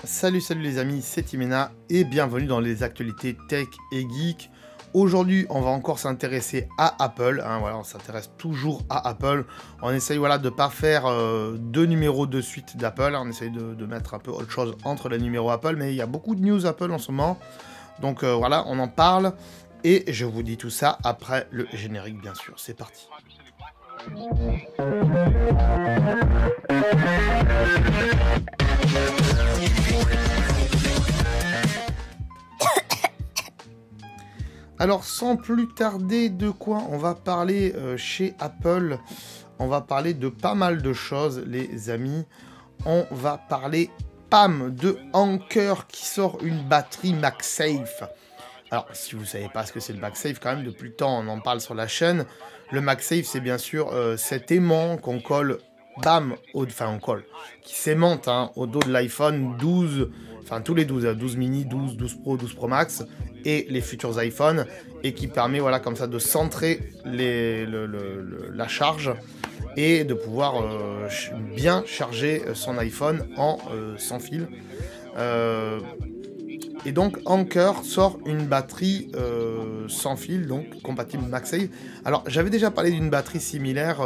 Salut les amis, c'est Timena et bienvenue dans les actualités tech et geek. Aujourd'hui, on va encore s'intéresser à Apple, voilà, on s'intéresse toujours à Apple. On essaye voilà, de ne pas faire deux numéros de suite d'Apple, on essaye de mettre un peu autre chose entre les numéros Apple, mais il y a beaucoup de news Apple en ce moment. Donc voilà, on en parle et je vous dis tout ça après le générique bien sûr, c'est parti. Alors sans plus tarder, de quoi on va parler chez Apple? On va parler de pas mal de choses les amis. On va parler PAM de Anker qui sort une batterie MagSafe. Alors si vous ne savez pas ce que c'est le MagSafe, quand même depuis le temps on en parle sur la chaîne. Le MagSafe c'est bien sûr cet aimant qu'on colle, bam, qui s'aimante au dos de l'iPhone 12, enfin tous les 12, 12 mini, 12, 12 Pro, 12 Pro Max et les futurs iPhones, et qui permet voilà comme ça de centrer la charge et de pouvoir bien charger son iPhone en sans fil. Et donc Anker sort une batterie sans fil, donc compatible MagSafe. Alors j'avais déjà parlé d'une batterie similaire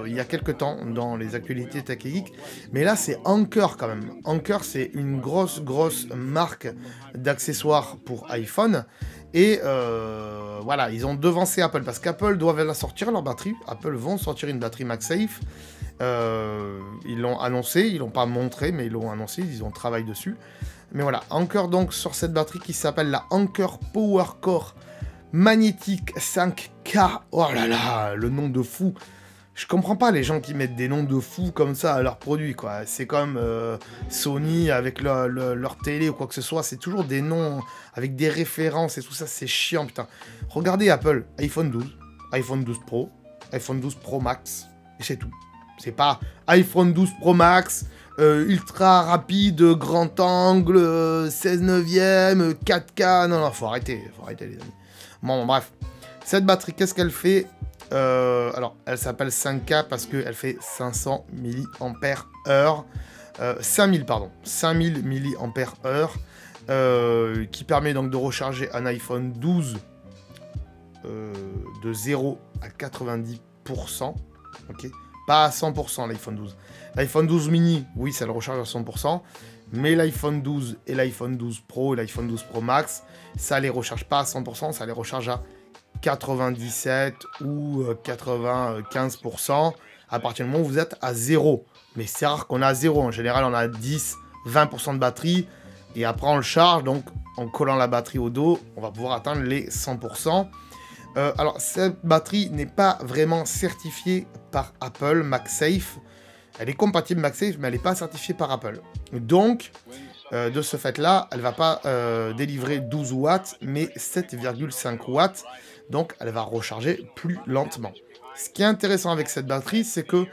il y a quelques temps dans les actualités Tech et Geek, mais là c'est Anker quand même. Anker c'est une grosse marque d'accessoires pour iPhone. Et voilà, ils ont devancé Apple parce qu'Apple doivent la sortir leur batterie. Apple vont sortir une batterie MagSafe. Ils l'ont annoncé, ils l'ont pas montré, mais ils l'ont annoncé, ils ont travaillé dessus. Mais voilà, Anker donc sur cette batterie qui s'appelle la Anker PowerCore Magnétique 5K. Oh là là, le nom de fou. Je comprends pas les gens qui mettent des noms de fous comme ça à leurs produits, quoi. C'est comme Sony avec leur télé ou quoi que ce soit. C'est toujours des noms avec des références et tout ça. C'est chiant, putain. Regardez Apple, iPhone 12, iPhone 12 Pro, iPhone 12 Pro Max. Et c'est tout. C'est pas iPhone 12 Pro Max, ultra rapide, grand angle, 16 neuvième, 4K. Non, faut arrêter les amis. Bon, bref. Cette batterie, qu'est-ce qu'elle fait? Alors, elle s'appelle 5K parce qu'elle fait 500 mAh, 5000 mAh, qui permet donc de recharger un iPhone 12 de 0 à 90%, ok, pas à 100% l'iPhone 12. L'iPhone 12 mini, oui, ça le recharge à 100%, mais l'iPhone 12 et l'iPhone 12 Pro et l'iPhone 12 Pro Max, ça les recharge pas à 100%, ça les recharge à 97 ou 95% à partir du moment où vous êtes à 0. Mais c'est rare qu'on a 0. En général, on a 10, 20% de batterie. Et après, on le charge. Donc, en collant la batterie au dos, on va pouvoir atteindre les 100%. Alors, cette batterie n'est pas vraiment certifiée par Apple, MagSafe. Elle est compatible MagSafe, mais elle n'est pas certifiée par Apple. Donc, de ce fait-là, elle ne va pas délivrer 12 watts, mais 7,5 watts. Donc, elle va recharger plus lentement. Ce qui est intéressant avec cette batterie, c'est que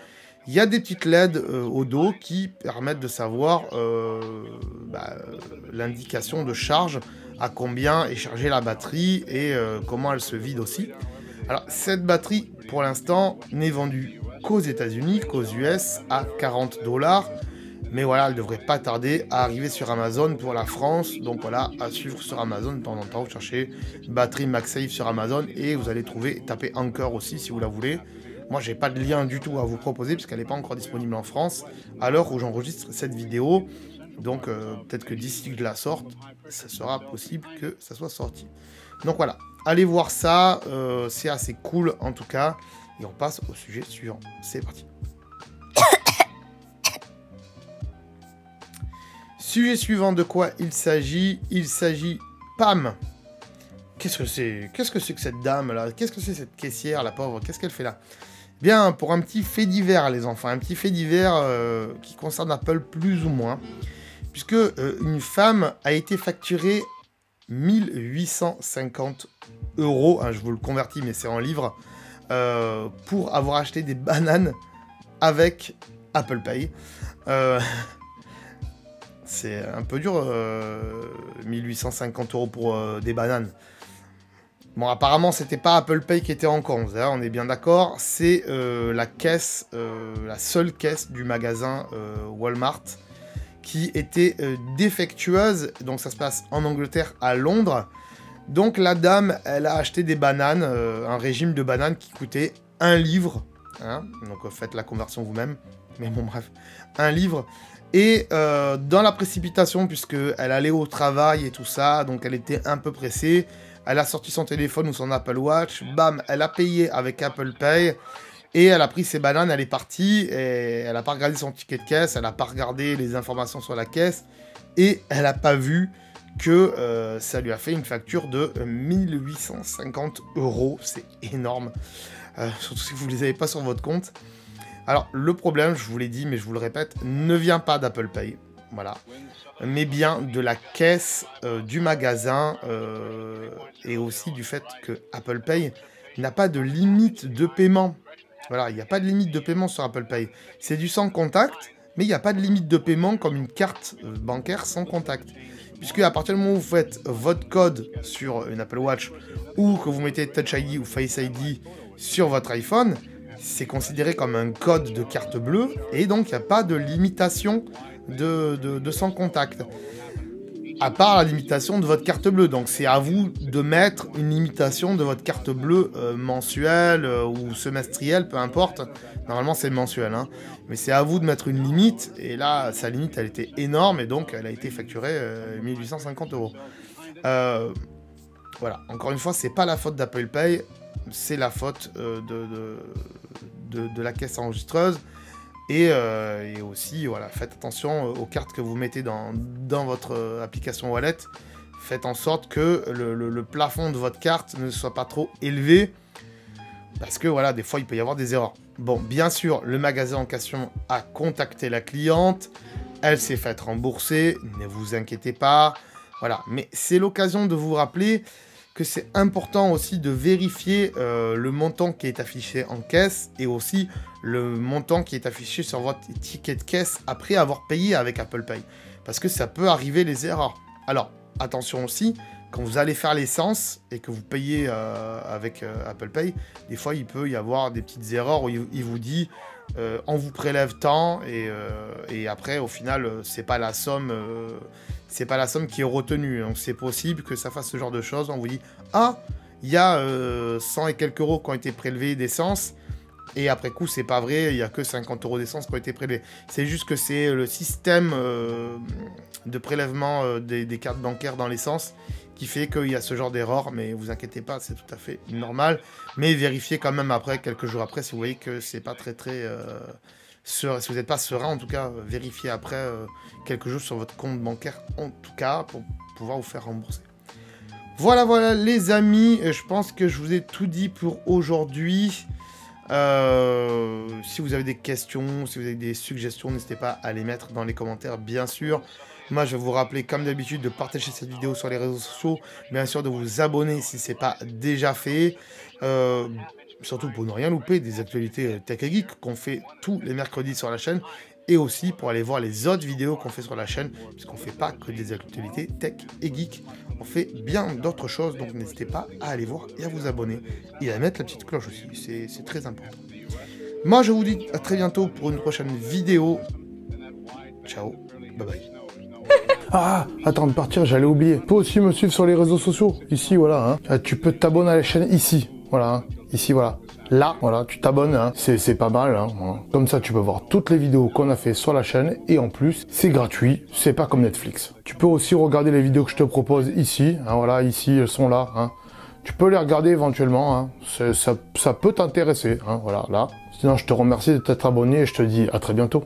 il y a des petites LED au dos qui permettent de savoir l'indication de charge, à combien est chargée la batterie et comment elle se vide aussi. Alors, cette batterie, pour l'instant, n'est vendue qu'aux États-Unis, qu'aux US, à 40 $. Mais voilà, elle devrait pas tarder à arriver sur Amazon pour la France. Donc voilà, à suivre sur Amazon de temps en temps. Vous cherchez batterie MagSafe sur Amazon et vous allez trouver, tapez Anker aussi si vous la voulez. Moi, j'ai pas de lien du tout à vous proposer puisqu'elle n'est pas encore disponible en France à l'heure où j'enregistre cette vidéo. Donc peut-être que d'ici que je la sorte, ça sera possible que ça soit sorti. Donc voilà, allez voir ça. C'est assez cool en tout cas. Et on passe au sujet suivant. C'est parti. Sujet suivant, de quoi il s'agit? Il s'agit PAM. Qu'est-ce que c'est que cette dame là? Qu'est-ce que c'est cette caissière, la pauvre? Qu'est-ce qu'elle fait là? Bien, pour un petit fait divers les enfants, un petit fait divers qui concerne Apple plus ou moins, puisque une femme a été facturée 1850 €, je vous le convertis mais c'est en livres, pour avoir acheté des bananes avec Apple Pay. C'est un peu dur, 1850 € pour des bananes. Bon, apparemment, c'était pas Apple Pay qui était en cause, hein, on est bien d'accord. C'est la caisse, la seule caisse du magasin Walmart qui était défectueuse. Donc ça se passe en Angleterre, à Londres. Donc la dame, elle a acheté des bananes, un régime de bananes qui coûtait 1 livre. Hein, donc faites la conversion vous-même. Mais bon bref, 1 livre. Et dans la précipitation, puisqu'elle allait au travail et tout ça, donc elle était un peu pressée, elle a sorti son téléphone ou son Apple Watch, bam, elle a payé avec Apple Pay, et elle a pris ses bananes, elle est partie, et elle n'a pas regardé son ticket de caisse, elle n'a pas regardé les informations sur la caisse, et elle n'a pas vu que ça lui a fait une facture de 1850 €, c'est énorme, surtout si vous ne les avez pas sur votre compte. Alors, le problème, je vous l'ai dit, mais je vous le répète, ne vient pas d'Apple Pay, voilà, mais bien de la caisse du magasin et aussi du fait que Apple Pay n'a pas de limite de paiement. Voilà, il n'y a pas de limite de paiement sur Apple Pay. C'est du sans contact, mais il n'y a pas de limite de paiement comme une carte bancaire sans contact. Puisque à partir du moment où vous faites votre code sur une Apple Watch ou que vous mettez Touch ID ou Face ID sur votre iPhone, c'est considéré comme un code de carte bleue et donc il n'y a pas de limitation de sans contact. À part la limitation de votre carte bleue. Donc c'est à vous de mettre une limitation de votre carte bleue mensuelle ou semestrielle, peu importe. Normalement c'est mensuel, hein. Mais c'est à vous de mettre une limite. Et là, sa limite, elle était énorme et donc elle a été facturée 1850 €. Voilà, encore une fois, c'est pas la faute d'Apple Pay, c'est la faute de la caisse enregistreuse. Et aussi, voilà, faites attention aux cartes que vous mettez dans votre application Wallet. Faites en sorte que le plafond de votre carte ne soit pas trop élevé. Parce que, voilà, des fois, il peut y avoir des erreurs. Bon, bien sûr, le magasin en question a contacté la cliente. Elle s'est faite rembourser. Ne vous inquiétez pas. Voilà, mais c'est l'occasion de vous rappeler que c'est important aussi de vérifier le montant qui est affiché en caisse et aussi le montant qui est affiché sur votre ticket de caisse après avoir payé avec Apple Pay. Parce que ça peut arriver les erreurs. Alors, attention aussi, quand vous allez faire l'essence et que vous payez avec Apple Pay, des fois il peut y avoir des petites erreurs où il vous dit on vous prélève tant et après au final c'est pas la somme qui est retenue. Donc c'est possible que ça fasse ce genre de choses. On vous dit ah, il y a 100 et quelques euros qui ont été prélevés d'essence. Et après coup, c'est pas vrai, il n'y a que 50 € d'essence qui ont été prélevés. C'est juste que c'est le système de prélèvement des cartes bancaires dans l'essence qui fait qu'il y a ce genre d'erreur. Mais vous inquiétez pas, c'est tout à fait normal. Mais vérifiez quand même après, quelques jours après, si vous voyez que c'est pas très serein. Si vous n'êtes pas serein, en tout cas, vérifiez après quelques jours sur votre compte bancaire, en tout cas, pour pouvoir vous faire rembourser. Voilà les amis, je pense que je vous ai tout dit pour aujourd'hui. Si vous avez des questions, si vous avez des suggestions, n'hésitez pas à les mettre dans les commentaires, bien sûr. Moi, je vais vous rappeler, comme d'habitude, de partager cette vidéo sur les réseaux sociaux. Bien sûr, de vous abonner si ce n'est pas déjà fait. Surtout pour ne rien louper des actualités Tech et Geek qu'on fait tous les mercredis sur la chaîne. Et aussi pour aller voir les autres vidéos qu'on fait sur la chaîne. Puisqu'on ne fait pas que des actualités Tech et Geek. On fait bien d'autres choses. Donc n'hésitez pas à aller voir et à vous abonner. Et à mettre la petite cloche aussi. C'est très important. Moi, je vous dis à très bientôt pour une prochaine vidéo. Ciao. Bye bye. Ah, attends de partir, j'allais oublier. Tu peux aussi me suivre sur les réseaux sociaux. Ici, voilà. Hein. Tu peux t'abonner à la chaîne ici. Voilà. Hein. Ici, voilà. Là, voilà, tu t'abonnes. Hein. C'est pas mal. Hein. Voilà. Comme ça, tu peux voir toutes les vidéos qu'on a fait sur la chaîne. Et en plus, c'est gratuit. C'est pas comme Netflix. Tu peux aussi regarder les vidéos que je te propose ici. Hein. Voilà, ici, elles sont là. Hein. Tu peux les regarder éventuellement. Hein. Ça peut t'intéresser. Hein. Voilà, là. Sinon, je te remercie de t'être abonné et je te dis à très bientôt.